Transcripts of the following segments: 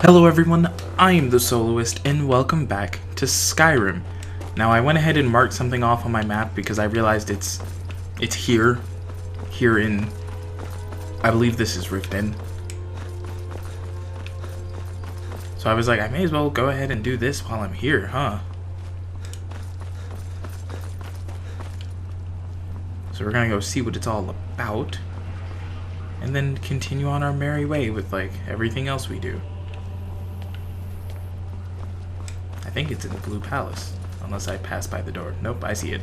Hello everyone, I am the Soloist, and welcome back to Skyrim. Now I went ahead and marked something off on my map because I realized it's here in, I believe this is Riften. So I was like, I may as well go ahead and do this while I'm here, huh? So we're gonna go see what it's all about, and then continue on our merry way with like everything else we do. I think it's in the Blue Palace, unless I pass by the door. Nope, I see it.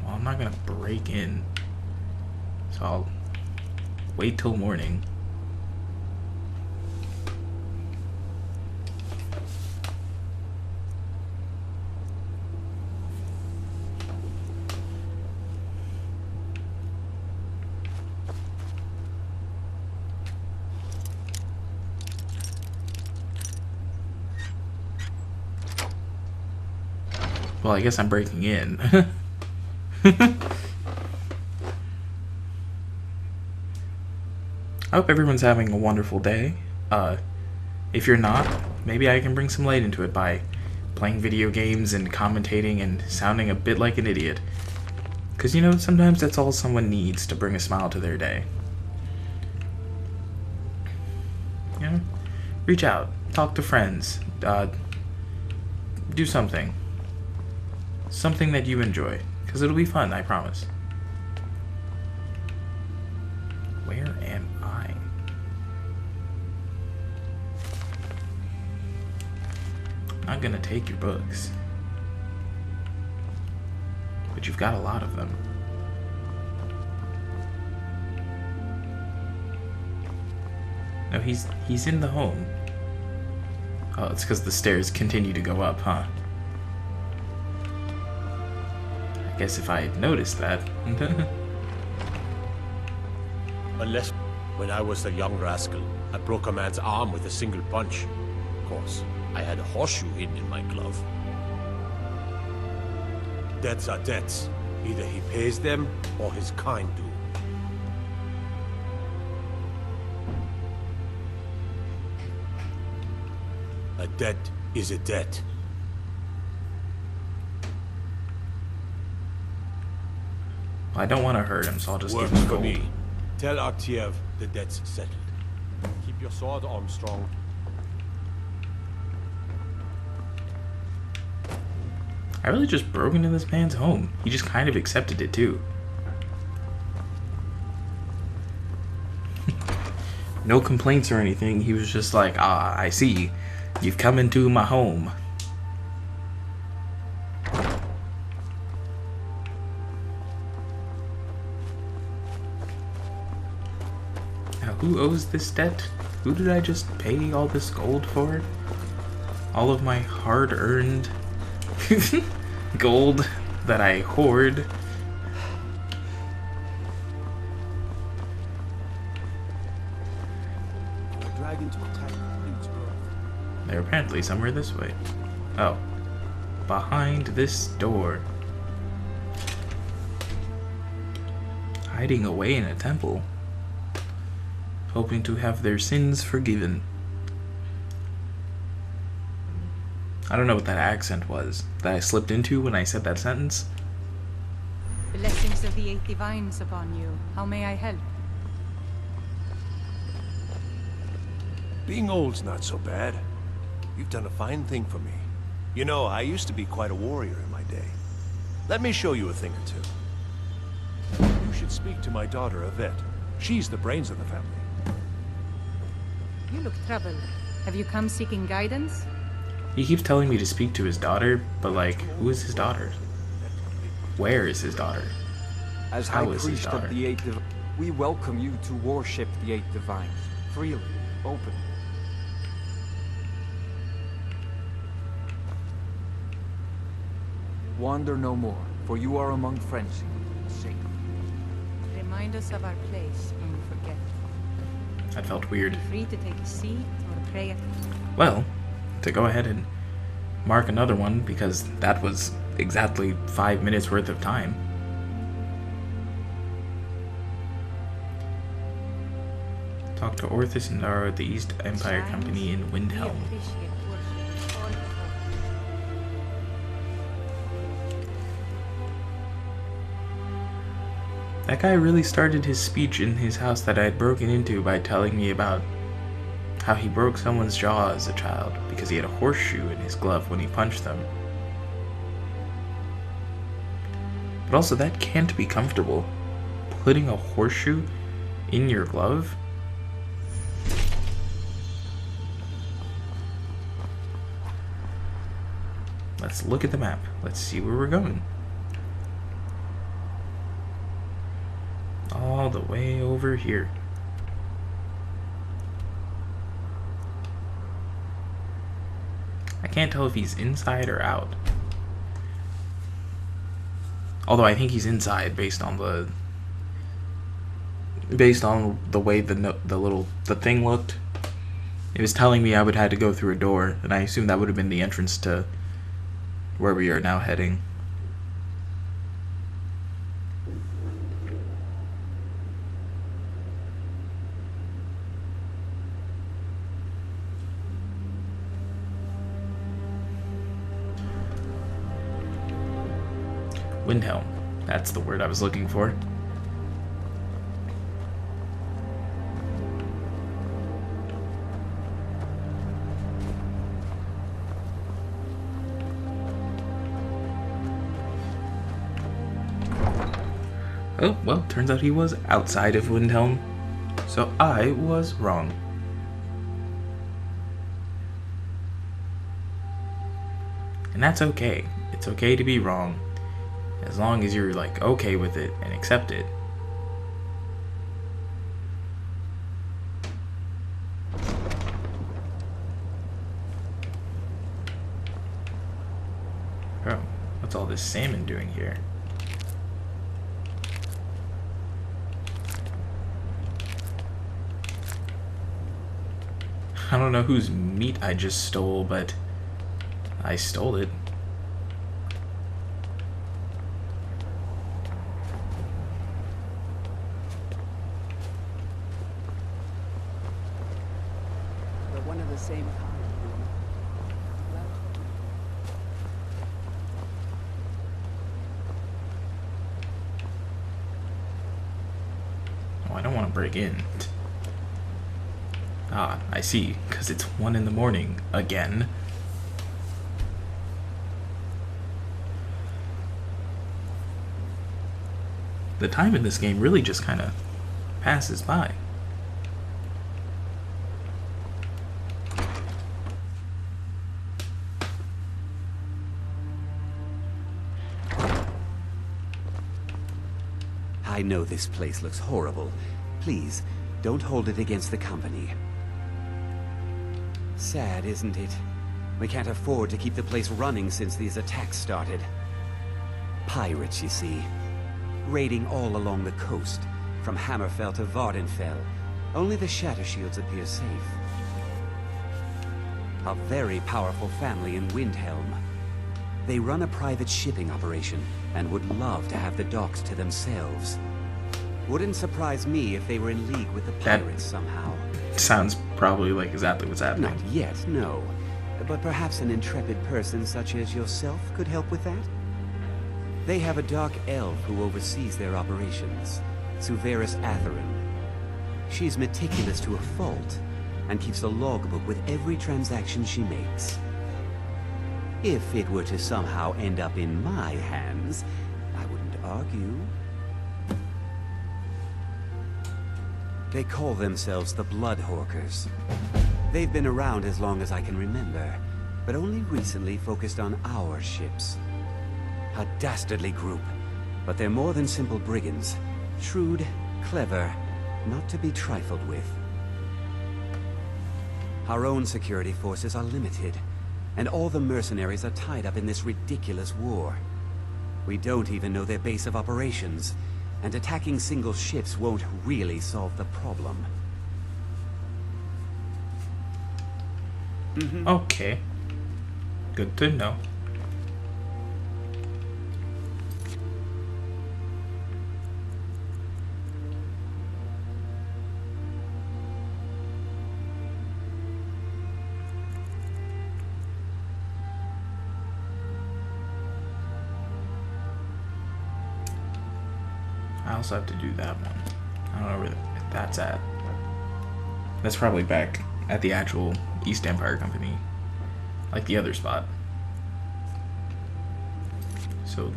Well, I'm not gonna break in, so I'll wait till morning. Well, I guess I'm breaking in. I hope everyone's having a wonderful day. If you're not, maybe I can bring some light into it by playing video games and commentating and sounding a bit like an idiot. Because, you know, sometimes that's all someone needs to bring a smile to their day. You know, reach out, talk to friends, do something. Something that you enjoy, because it'll be fun, I promise. Where am I? I'm not gonna take your books. But you've got a lot of them. No, he's in the home. Oh, it's because the stairs continue to go up, huh? I guess if I had noticed that. Unless when I was a young rascal, I broke a man's arm with a single punch. Of course, I had a horseshoe hidden in my glove. Debts are debts. Either he pays them, or his kind do. A debt is a debt. I don't want to hurt him, so I'll just Works give him for gold. me. Tell Artiev the debt's settled. Keep your sword arm strong. I really just broke into this man's home. He just kind of accepted it too. No complaints or anything. He was just like, ah, I see. You've come into my home. Now, who owes this debt? Who did I just pay all this gold for? All of my hard-earned gold that I hoard. They're apparently somewhere this way. Oh. Behind this door. Hiding away in a temple. Hoping to have their sins forgiven. I don't know what that accent was that I slipped into when I said that sentence. Blessings of the eight divines upon you. How may I help? Being old's not so bad. You've done a fine thing for me. You know, I used to be quite a warrior in my day. Let me show you a thing or two. You should speak to my daughter, Yvette. She's the brains of the family. You look troubled. Have you come seeking guidance? He keeps telling me to speak to his daughter, but like, who is his daughter? Where is his daughter? As How High is his Priest daughter? of the Eight Divines, we welcome you to worship the Eight Divines, freely, openly. Wander no more, for you are among friends, safe. Remind us of our place when we forget. That felt weird. Be free to take a seat or pray. Well, to go ahead and mark another one, because that was exactly 5 minutes worth of time. Talk to Orthus and Dara at the East Empire Company in Windhelm. That guy really started his speech in his house that I had broken into by telling me about how he broke someone's jaw as a child because he had a horseshoe in his glove when he punched them. But also, that can't be comfortable. Putting a horseshoe in your glove? Let's look at the map. Let's see where we're going. All the way over here. I can't tell if he's inside or out. Although I think he's inside based on the way the thing looked. It was telling me I would have to go through a door, and I assumed that would have been the entrance to where we are now heading. Windhelm. That's the word I was looking for. Oh, well, turns out he was outside of Windhelm, so I was wrong. And that's okay. It's okay to be wrong, as long as you're, like, okay with it and accept it. Oh, what's all this salmon doing here? I don't know whose meat I just stole, but I stole it. We're one of the same kind. Oh, I don't want to break in. Ah, I see, because it's 1 in the morning again. The time in this game really just kind of passes by. I know this place looks horrible. Please, don't hold it against the company. Sad, isn't it? We can't afford to keep the place running since these attacks started. Pirates, you see. Raiding all along the coast, from Hammerfell to Vardenfell. Only the Shatter Shields appear safe. A very powerful family in Windhelm. They run a private shipping operation and would love to have the docks to themselves. Wouldn't surprise me if they were in league with the pirates somehow. Sounds probably like exactly what's happening. Not yet, no. But perhaps an intrepid person such as yourself could help with that? They have a dark elf who oversees their operations, Suveris Atherin. She's meticulous to a fault, and keeps a logbook with every transaction she makes. If it were to somehow end up in my hands, I wouldn't argue. They call themselves the Bloodhawkers. They've been around as long as I can remember, but only recently focused on our ships. A dastardly group, but they're more than simple brigands. Shrewd, clever, not to be trifled with. Our own security forces are limited, and all the mercenaries are tied up in this ridiculous war. We don't even know their base of operations, and attacking single ships won't really solve the problem. Okay. Good to know. also have to do that one. I don't know where that's at. That's probably back at the actual East Empire Company, like the other spot. So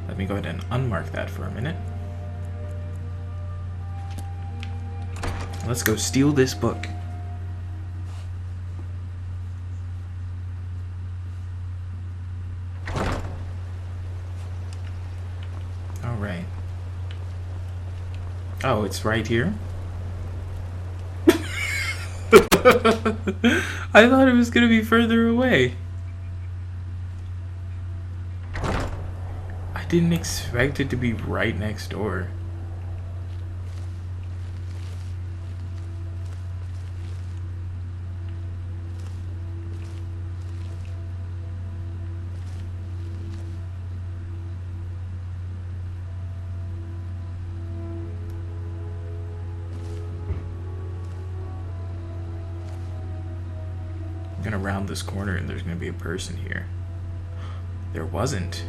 let me go ahead and unmark that for a minute. Let's go steal this book. Alright. Oh, it's right here? I thought it was gonna be further away. I didn't expect it to be right next door. I'm gonna round this corner and there's gonna be a person here. There wasn't.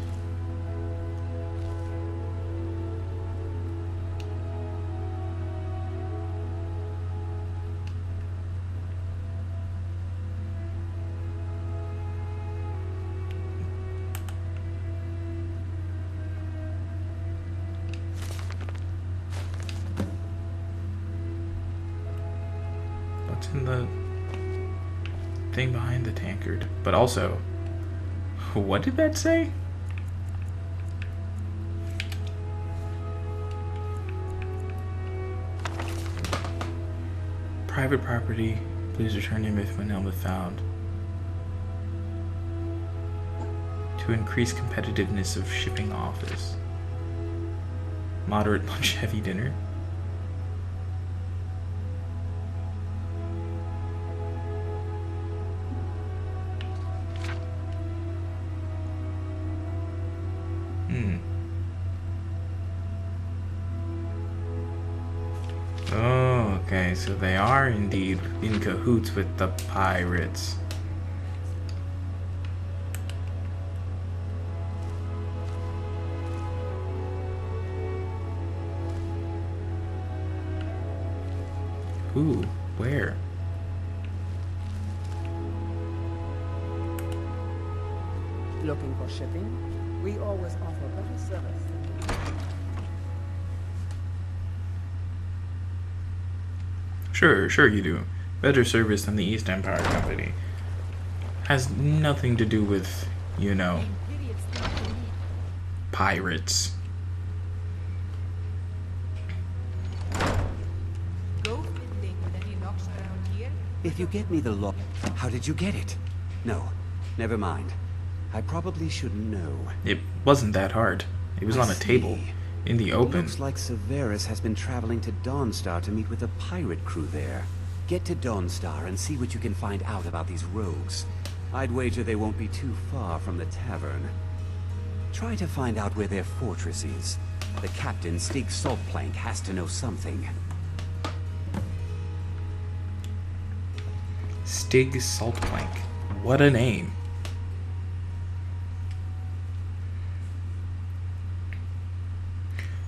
What's in the thing behind the tankard? But also, what did that say? Private property. Please return your myth when helmet found. To increase competitiveness of shipping office. Moderate lunch, heavy dinner. Oh, okay, so they are indeed in cahoots with the pirates. Who? Where? Looking for shipping? We always offer better service. Sure you do. Better service than the East Empire Company. Has nothing to do with, you know, pirates. If you get me the lock... How did you get it? No, never mind. I probably should know. It wasn't that hard. It was on a table. In the open. Looks like Severus has been traveling to Dawnstar to meet with a pirate crew there. Get to Dawnstar and see what you can find out about these rogues. I'd wager they won't be too far from the tavern. Try to find out where their fortress is. The captain, Stig Saltplank, has to know something. Stig Saltplank. What a name.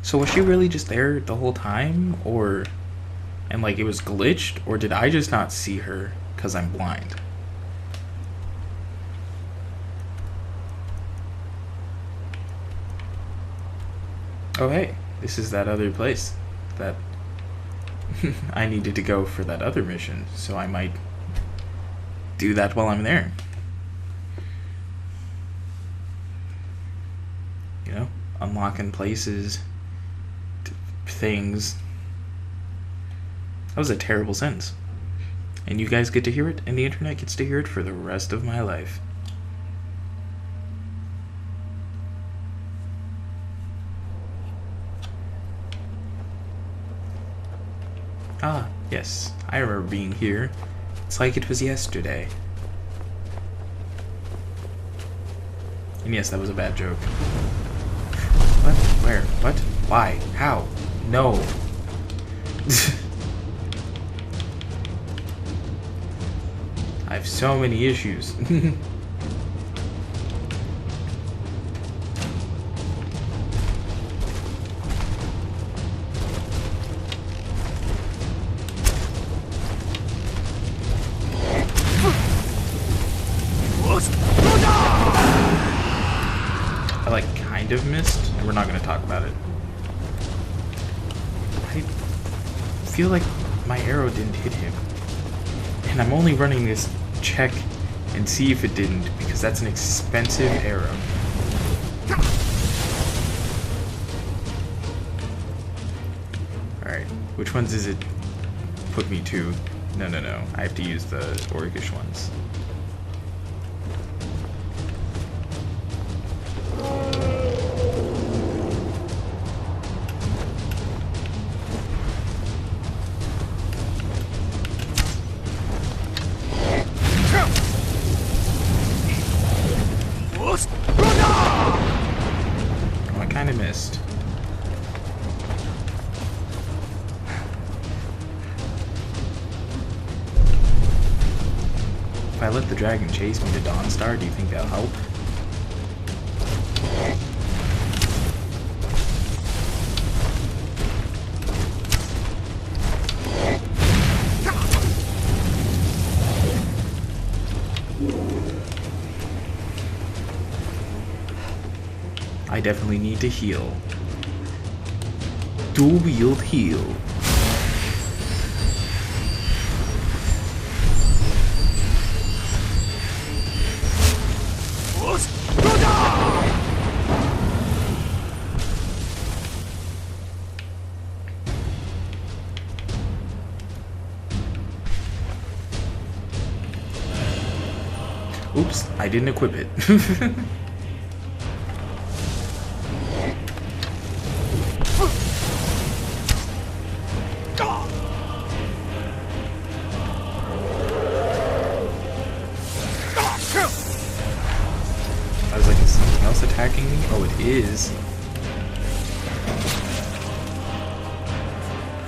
So was she really just there the whole time? And like it was glitched? Or did I just not see her because I'm blind? Oh hey, this is that other place that I needed to go for that other mission, so I might do that while I'm there. You know, unlocking places, things. That was a terrible sentence. And you guys get to hear it, and the internet gets to hear it for the rest of my life. Ah, yes, I remember being here. It's like it was yesterday. And yes, that was a bad joke. What? Where? What? Why? How? No. I have so many issues. I like kind of missed, and we're not going to talk about it. I feel like my arrow didn't hit him. And I'm only running this check and see if it didn't, because that's an expensive arrow. Alright, which ones does it put me to? No. I have to use the orcish ones. Oh, I kind of missed. If I let the dragon chase me to Dawnstar, do you think that'll help? I definitely need to heal. Dual-wield heal. Oops, I didn't equip it. I was like, is something else attacking me? Oh, it is.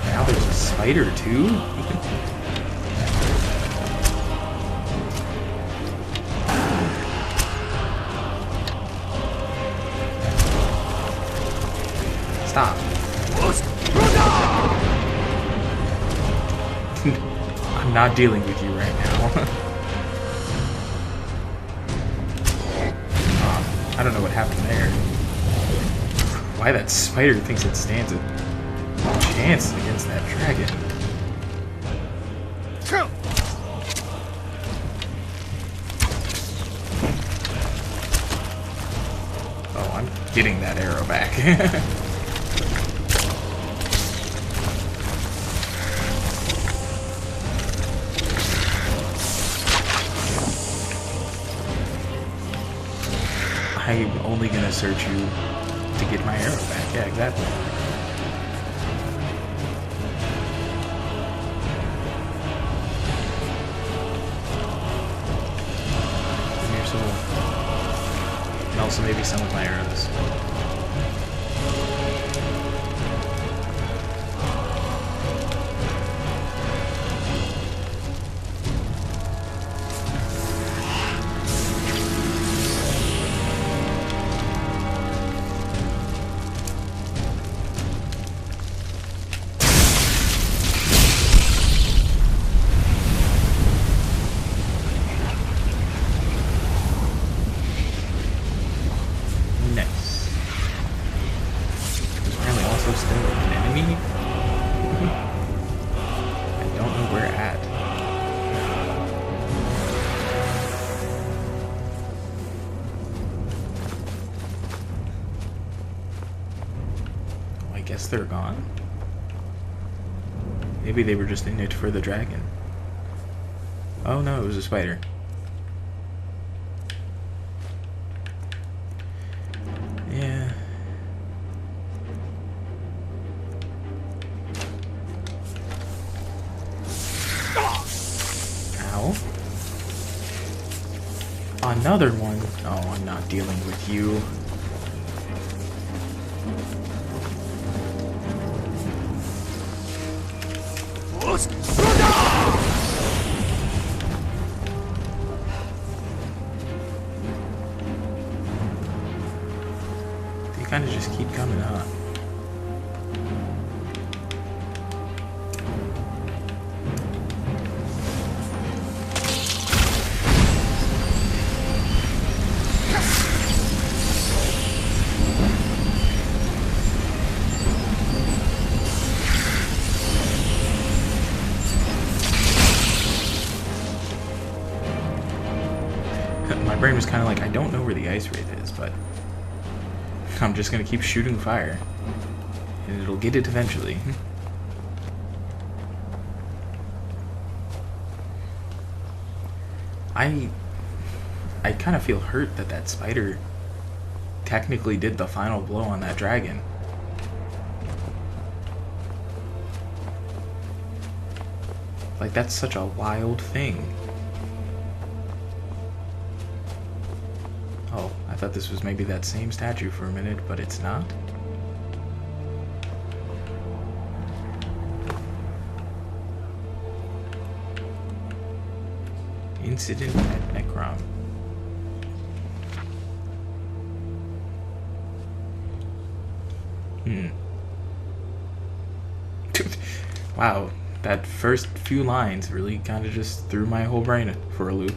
Now there's a spider too? Stop. I'm not dealing with you right now. I don't know what happened there. Why that spider thinks it stands a chance against that dragon. Oh, I'm getting that arrow back. I'm only gonna search you to get my arrow back. Yeah, exactly. Give me your soul. And also maybe some of my arrows. Guess they're gone. Maybe they were just in it for the dragon. Oh no, it was a spider. Yeah. Ow. Another one. Oh, I'm not dealing with you. They kind of just keep coming up. brain was kind of like, I don't know where the ice wraith is, but I'm just gonna keep shooting fire, and it'll get it eventually. I kind of feel hurt that that spider technically did the final blow on that dragon. Like, that's such a wild thing. Oh, I thought this was maybe that same statue for a minute, but it's not. Incident at Necrom. Wow, that first few lines really kind of just threw my whole brain for a loop.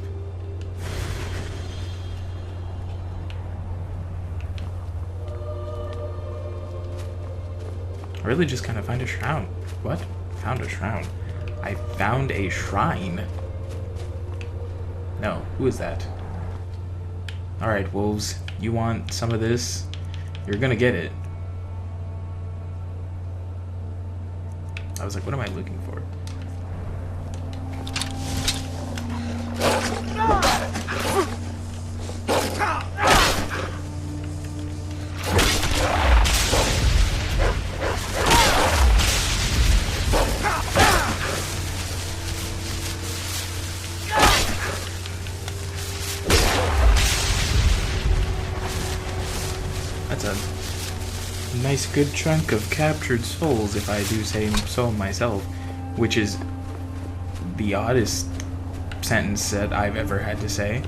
I really just kind of find a shrine. What? Found a shrine. I found a shrine. No, who is that? Alright, wolves, you want some of this? You're gonna get it. I was like, what am I looking for? That's a nice good chunk of captured souls, if I do say so myself, which is the oddest sentence that I've ever had to say.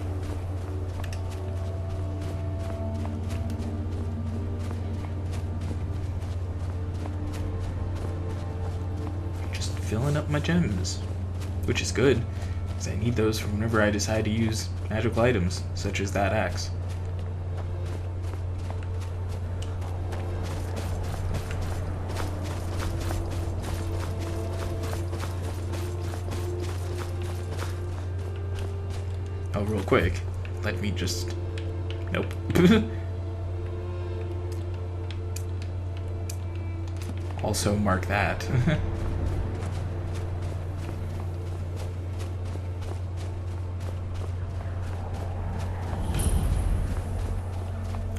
Just filling up my gems, which is good, because I need those for whenever I decide to use magical items, such as that axe. Oh, real quick, let me just... Nope. Also mark that.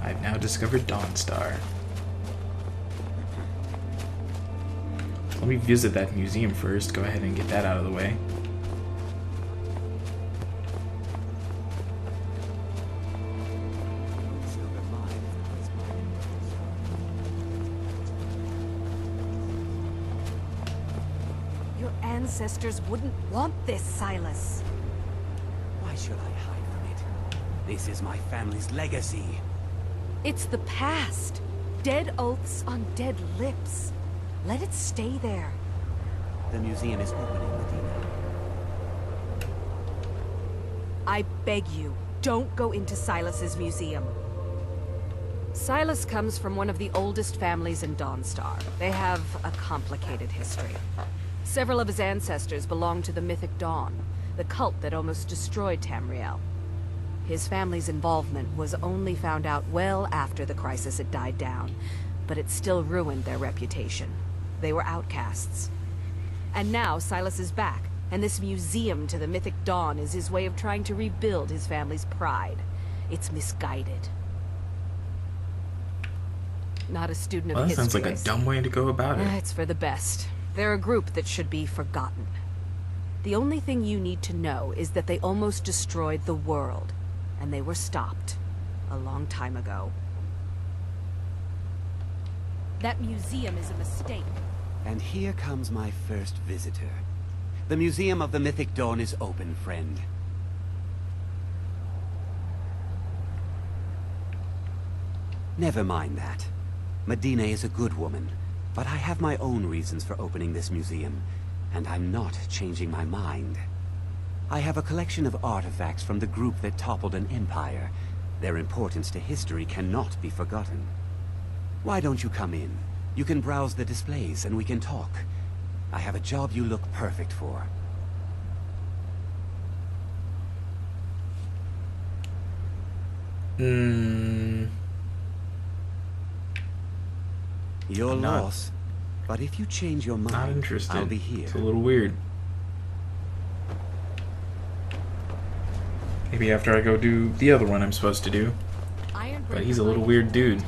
I've now discovered Dawnstar. Let me visit that museum first, go ahead and get that out of the way. Ancestors wouldn't want this, Silas. Why should I hide from it? This is my family's legacy. It's the past. Dead oaths on dead lips. Let it stay there. The museum is opening, Medina. I beg you, don't go into Silas's museum. Silas comes from one of the oldest families in Dawnstar. They have a complicated history. Several of his ancestors belonged to the Mythic Dawn, the cult that almost destroyed Tamriel. His family's involvement was only found out well after the crisis had died down, but it still ruined their reputation. They were outcasts. And now Silas is back, and this museum to the Mythic Dawn is his way of trying to rebuild his family's pride. It's misguided. Not a student of Well, that history. sounds like a dumb way to go about it. It's for the best. They're a group that should be forgotten. The only thing you need to know is that they almost destroyed the world, and they were stopped a long time ago. That museum is a mistake. And here comes my first visitor. The Museum of the Mythic Dawn is open, friend. Never mind that. Medina is a good woman, but I have my own reasons for opening this museum, and I'm not changing my mind. I have a collection of artifacts from the group that toppled an empire. Their importance to history cannot be forgotten. Why don't you come in? You can browse the displays and we can talk. I have a job you look perfect for. Your not- loss. But if you change your mind, Not interested. I'll be here. It's a little weird. Maybe after I go do the other one I'm supposed to do. But he's a little weird dude.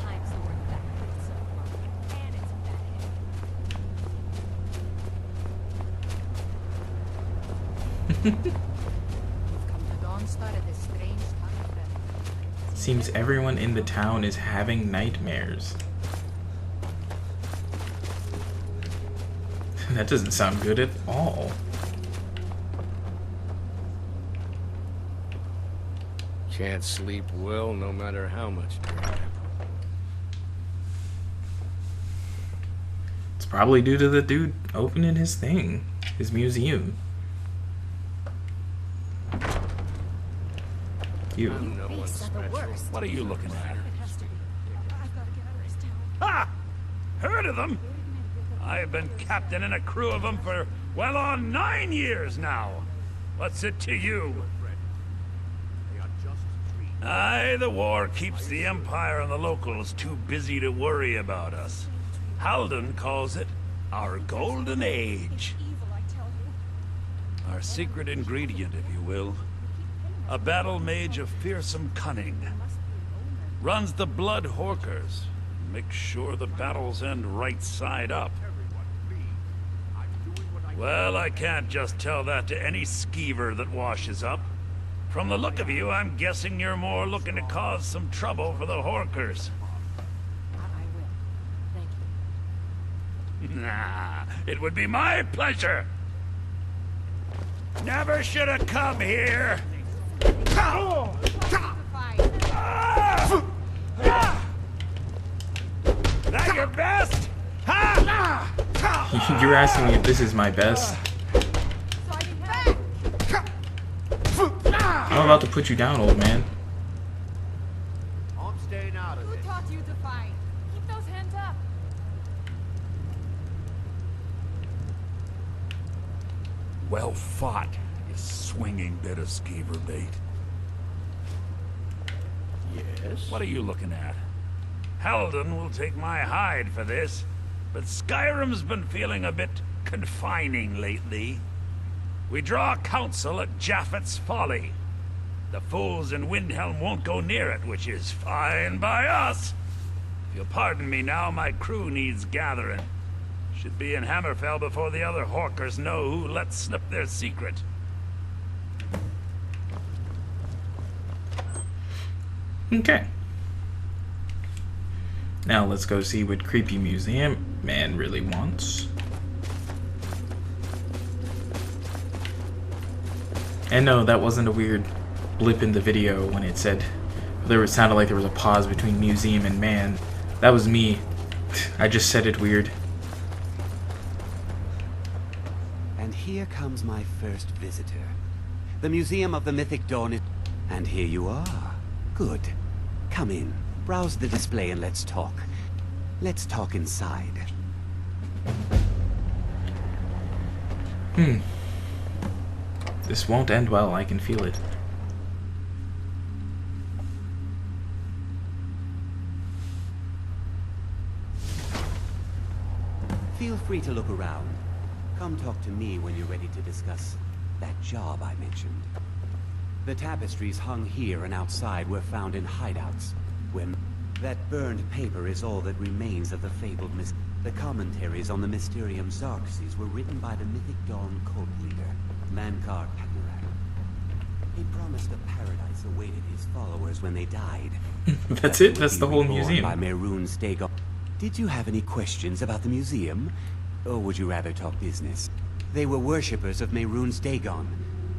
Come to Dawnstar at this strange time, friend. Seems everyone in the town is having nightmares. That doesn't sound good at all. Can't sleep well no matter how much drink. It's probably due to the dude opening his thing, his museum. You. I'm no one special. What are you looking at? Ha! Heard of them? I've been captain in a crew of them for well on 9 years now. What's it to you? Aye, the war keeps the Empire and the locals too busy to worry about us. Halden calls it our golden age. Our secret ingredient, if you will. A battle mage of fearsome cunning. Runs the blood horkers. Makes sure the battles end right side up. Well, I can't just tell that to any skeever that washes up. From the look of you, I'm guessing you're more looking to cause some trouble for the horkers. I will. Thank you. Nah, it would be my pleasure. Never should have come here. That your best? Ha! You're asking me if this is my best? I'm about to put you down, old man. I'm staying out of Who it. taught you to fight? Keep those hands up. Well fought, you swinging bit of skeever bait. Yes? What are you looking at? Halden will take my hide for this, but Skyrim's been feeling a bit confining lately. We draw counsel at Japhet's Folly. The fools in Windhelm won't go near it, which is fine by us. If you'll pardon me now, my crew needs gathering. Should be in Hammerfell before the other Horkers know who let slip their secret. Okay. Now let's go see what creepy museum man really wants. And no, that wasn't a weird blip in the video when it said sounded like there was a pause between museum and man. That was me. I just said it weird. And here comes my first visitor. The Museum of the Mythic Dawn is... And here you are. Good. Come in. Browse the display and let's talk. Let's talk inside. This won't end well, I can feel it. Feel free to look around. Come talk to me when you're ready to discuss that job I mentioned. The tapestries hung here and outside were found in hideouts. When that burned paper is all that remains of the fabled The commentaries on the Mysterium Xarxes were written by the Mythic Dawn cult leader, Mankar Patnarak. He promised a paradise awaited his followers when they died. That's it? That's the whole Reborn museum. By Mehrunes Dagon. Did you have any questions about the museum? Or would you rather talk business? They were worshippers of Mehrunes Dagon,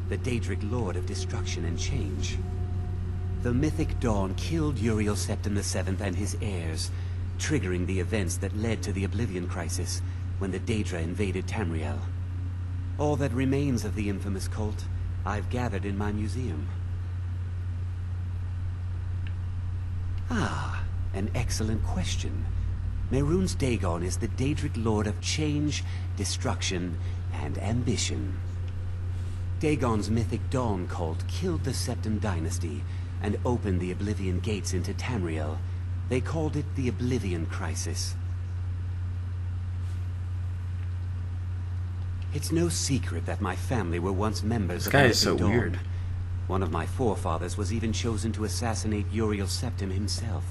the Daedric Lord of Destruction and Change. The Mythic Dawn killed Uriel Septim VII and his heirs, triggering the events that led to the Oblivion Crisis when the Daedra invaded Tamriel. All that remains of the infamous cult, I've gathered in my museum. Ah, an excellent question. Mehrunes Dagon is the Daedric Lord of Change, Destruction, and Ambition. Dagon's Mythic Dawn cult killed the Septim Dynasty, and opened the Oblivion gates into Tamriel. They called it the Oblivion Crisis. It's no secret that my family were once members of the This guy is so Living Dawn. weird. One of my forefathers was even chosen to assassinate Uriel Septim himself.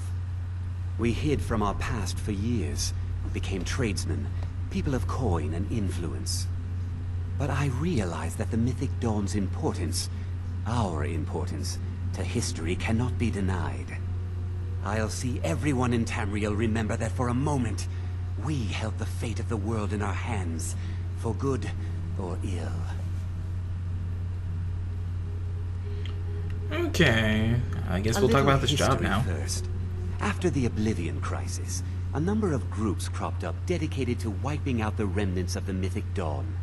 We hid from our past for years, became tradesmen, people of coin and influence. But I realized that the Mythic Dawn's importance, our importance, to history cannot be denied. I'll see everyone in Tamriel remember that for a moment, we held the fate of the world in our hands, for good or ill. Okay, I guess we'll talk about this job now. First. After the Oblivion Crisis, a number of groups cropped up dedicated to wiping out the remnants of the Mythic Dawn.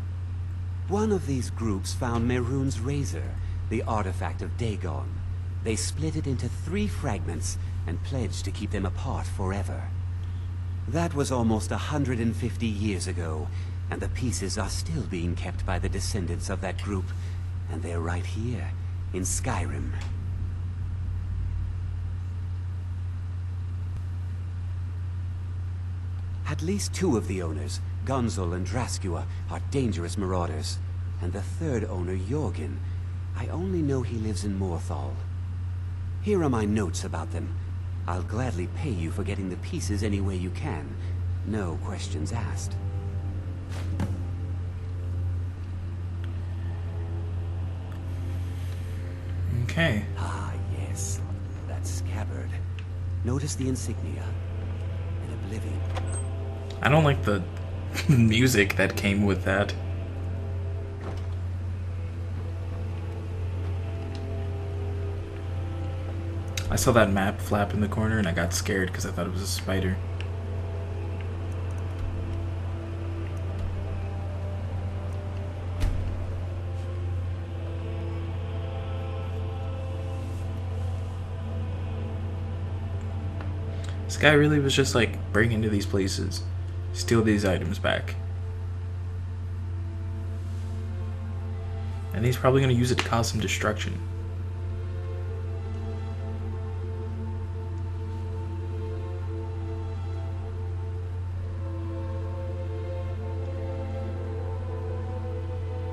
One of these groups found Mehrunes' razor, the artifact of Dagon. They split it into 3 fragments and pledged to keep them apart forever. That was almost 150 years ago, and the pieces are still being kept by the descendants of that group, and they're right here, in Skyrim. At least 2 of the owners, Gonzol and Draskua, are dangerous marauders, and the 3rd owner, Jorgen, I only know he lives in Morthal. Here are my notes about them. I'll gladly pay you for getting the pieces any way you can. No questions asked. Okay. Ah, yes. That scabbard. Notice the insignia. An Oblivion. I don't like the music that came with that. I saw that map flap in the corner and I got scared because I thought it was a spider. This guy really was just like, break into these places, steal these items back. And he's probably going to use it to cause some destruction.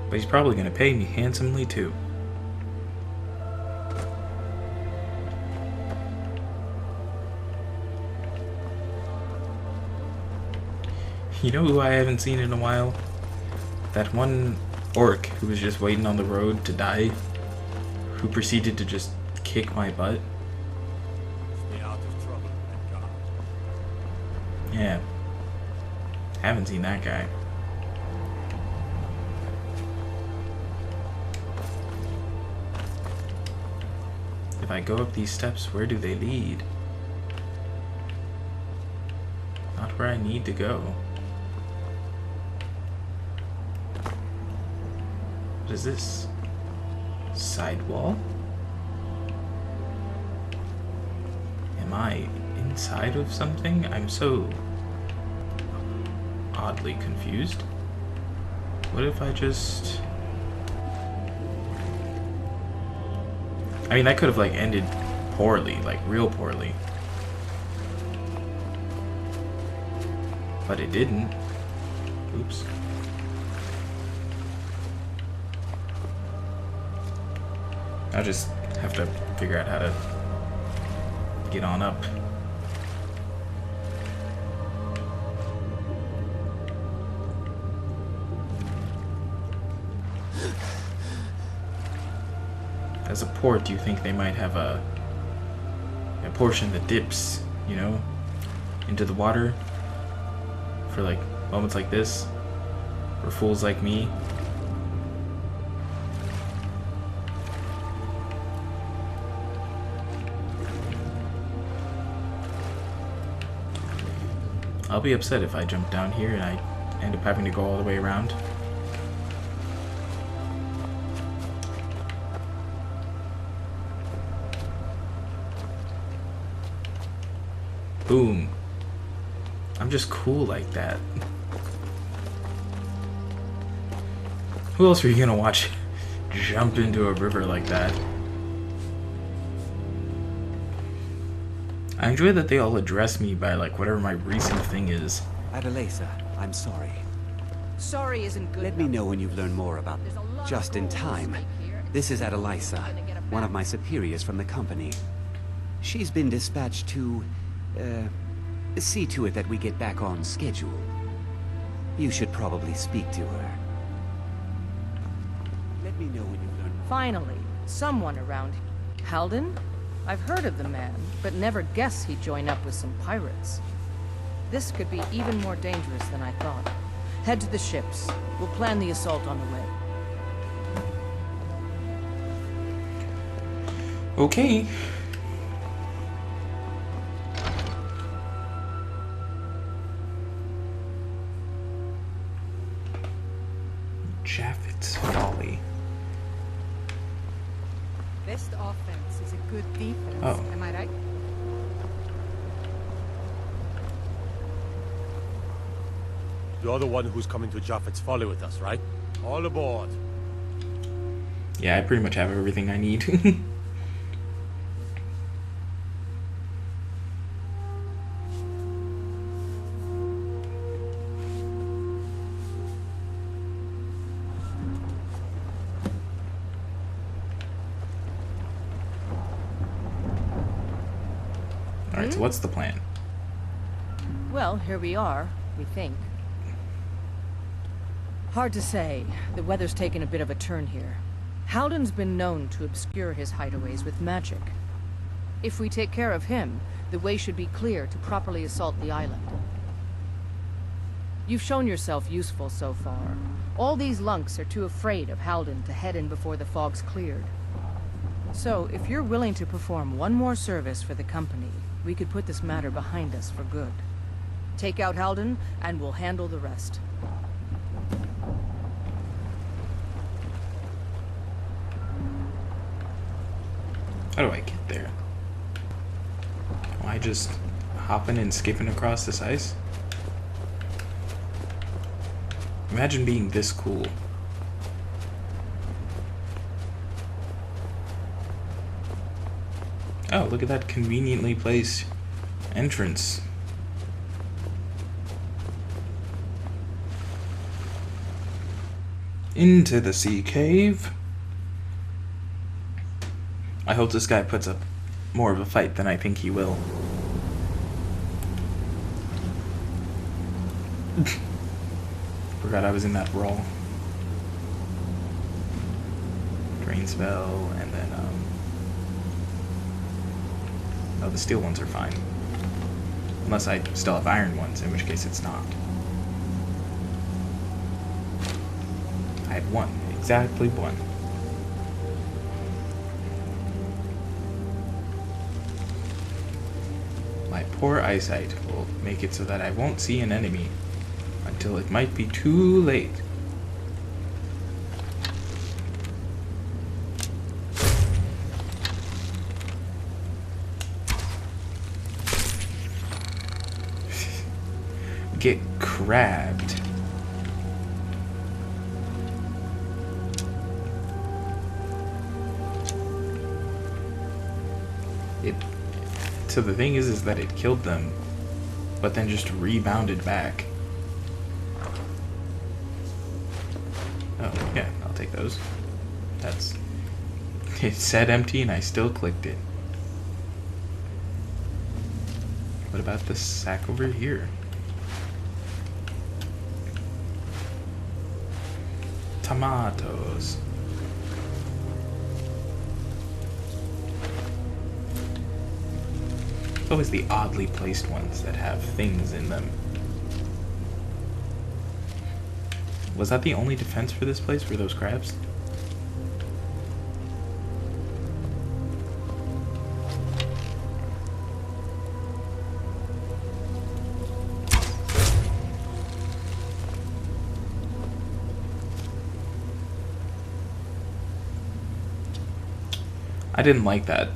But he's probably going to pay me handsomely too. You know who I haven't seen in a while? That one orc who was just waiting on the road to die, who proceeded to just kick my butt. Stay out of trouble, God. Yeah. Haven't seen that guy. If I go up these steps, where do they lead? Not where I need to go. What is this? Sidewall? Am I inside of something? I'm so oddly confused. What if I just... I mean, that could have like ended poorly, like real poorly. But it didn't. Oops. I'll just have to figure out how to get on up. As a port, do you think they might have a portion that dips, you know, into the water for like moments like this, for fools like me? I'll be upset if I jump down here and I end up having to go all the way around. Boom. I'm just cool like that. Who else are you gonna watch jump into a river like that? I enjoy that they all address me by, like, whatever my recent thing is. Adelaisa, I'm sorry. Sorry isn't good. Let me know when you've learned more about... Just in time. This is Adelaisa, one of my superiors from the company. She's been dispatched to... see to it that we get back on schedule. You should probably speak to her. Let me know when you've learned more. Finally, someone around here. Halden? I've heard of the man, but never guessed he'd join up with some pirates. This could be even more dangerous than I thought. Head to the ships. We'll plan the assault on the way. Okay. Jaffet's Folly. Best offense is a good defense. Oh. Am I right? You're the one who's coming to Jaffet's Folly with us, right? All aboard. Yeah, I pretty much have everything I need. Alright, so what's the plan? Well, here we are, we think. Hard to say. The weather's taken a bit of a turn here. Halden's been known to obscure his hideaways with magic. If we take care of him, the way should be clear to properly assault the island. You've shown yourself useful so far. All these lunks are too afraid of Halden to head in before the fog's cleared. So, if you're willing to perform one more service for the company, we could put this matter behind us for good. Take out Halden, and we'll handle the rest. How do I get there? Am I just hopping and skipping across this ice? Imagine being this cool. Oh, look at that conveniently placed entrance. Into the sea cave. I hope this guy puts up more of a fight than I think he will. Forgot I was in that brawl. Drain spell, and then, oh, the steel ones are fine. Unless I still have iron ones, in which case it's not. I had one. Exactly one. My poor eyesight will make it so that I won't see an enemy until it might be too late. Get crabbed. So the thing is that it killed them, but then just rebounded back. Oh, yeah, I'll take those. That's... It said empty and I still clicked it. What about this sack over here? Tomatoes. It's always the oddly placed ones that have things in them. Was that the only defense for this place, were those crabs? I didn't like that.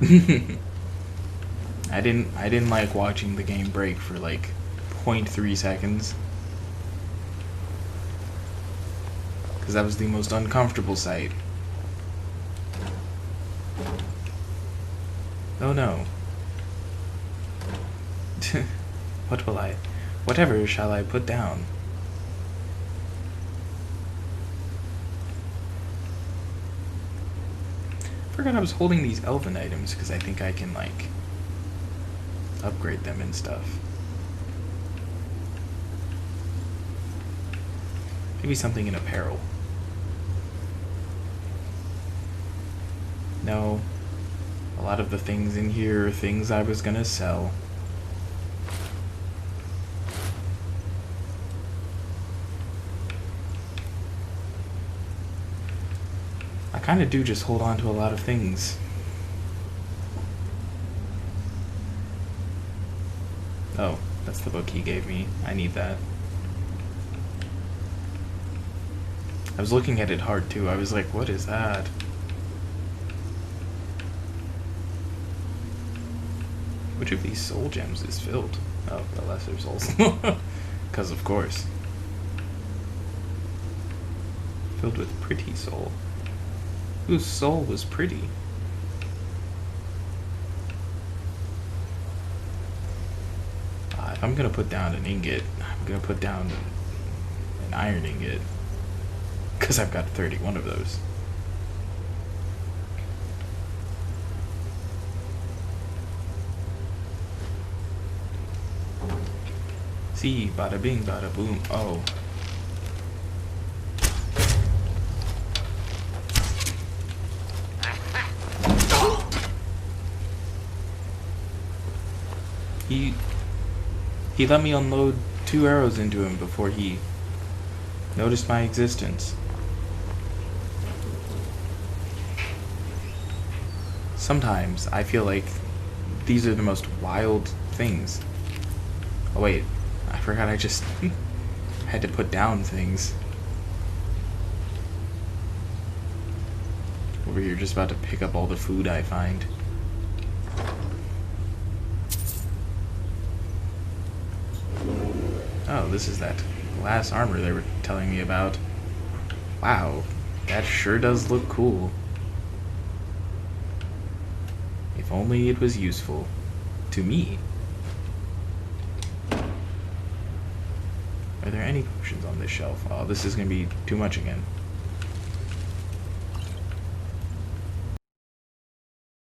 I didn't like watching the game break for like 0.3 seconds. Because that was the most uncomfortable sight. Oh no. Whatever shall I put down? Forgot I was holding these elven items because I think I can, like, upgrade them and stuff. Maybe something in apparel. No. A lot of the things in here are things I was gonna sell. I kind of do just hold on to a lot of things. Oh, that's the book he gave me. I need that. I was looking at it hard too. I was like, what is that? Which of these soul gems is filled? Oh, the lesser souls. Because of course. Filled with pretty soul. Whose soul was pretty? If I'm gonna put down an ingot, I'm gonna put down an iron ingot. Because I've got 31 of those. See, bada bing, bada boom. Oh. He let me unload 2 arrows into him before he noticed my existence. Sometimes I feel like these are the most wild things. Oh wait, I forgot I just had to put down things. Over here just about to pick up all the food I find. Oh, this is that glass armor they were telling me about. Wow, that sure does look cool. If only it was useful. To me. Are there any potions on this shelf? Oh, this is gonna be too much again.